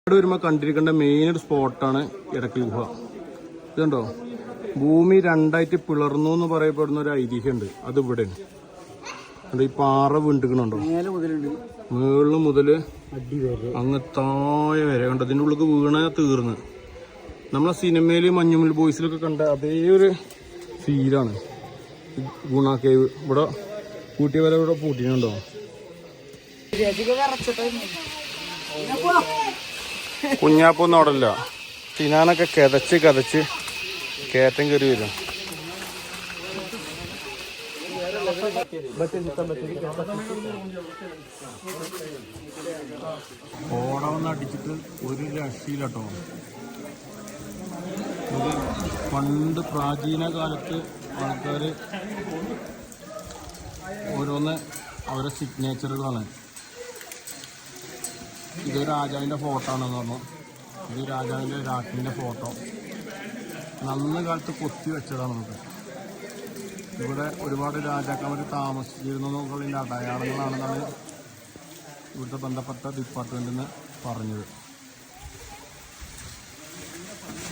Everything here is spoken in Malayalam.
ഇവിടെ വരുമ്പോൾ കണ്ടിരിക്കേണ്ട മെയിൻ ഒരു സ്പോട്ടാണ് ഇടയ്ക്കൽ ഗുഹ. ഇതുണ്ടോ, ഭൂമി രണ്ടായിട്ട് പിളർന്നു എന്ന് പറയപ്പെടുന്ന ഒരു ഐതിഹ്യമുണ്ട്. അത് ഇവിടെയാണ്. ഈ പാറ വീണ്ടിക്കണുണ്ടോ, മേളിൽ മുതല് അങ്ങ് താഴെ വരെ കണ്ടോ. ഇതിൻ്റെ ഉള്ളിൽ വീണ തീർന്ന്. നമ്മളെ സിനിമയില് മഞ്ഞുമൽ ബോയ്സിലൊക്കെ കണ്ട അതേ ഒരു ഫീലാണ് ഗുണ കേവ്. ഇവിടെ കൂട്ടിയ വരെ ഇവിടെ പൂട്ടിനുണ്ടോ. കുഞ്ഞാപ്പൊന്നും അവിടെ ഇല്ല. തിനാനൊക്കെ കിതച്ച് കയറ്റം കയറി വരും. ഓടവന്ന് അടിച്ചിട്ട് ഒരു രക്ഷയില്ലട്ടോ. ഇത് പണ്ട് പ്രാചീന കാലത്ത് ആൾക്കാർ ഓരോന്ന് അവരുടെ സിഗ്നേച്ചറുകളാണ്. ഇത് രാജാവിൻ്റെ ഫോട്ടോ ആണെന്ന് പറഞ്ഞു. ഇത് രാജാവിൻ്റെ രാജ്ഞിൻ്റെ ഫോട്ടോ നന്ന കാലത്ത് കൊത്തി വെച്ചതാണ്. നമുക്ക് ഇവിടെ ഒരുപാട് രാജാക്കന്മാർ താമസിച്ചിരുന്നു എന്നുള്ളതിൻ്റെ അടയാളങ്ങളാണെന്നാണ് ഇവിടുത്തെ ബന്ധപ്പെട്ട ഡിപ്പാർട്ട്മെൻറ്റിൽ നിന്ന് പറഞ്ഞത്.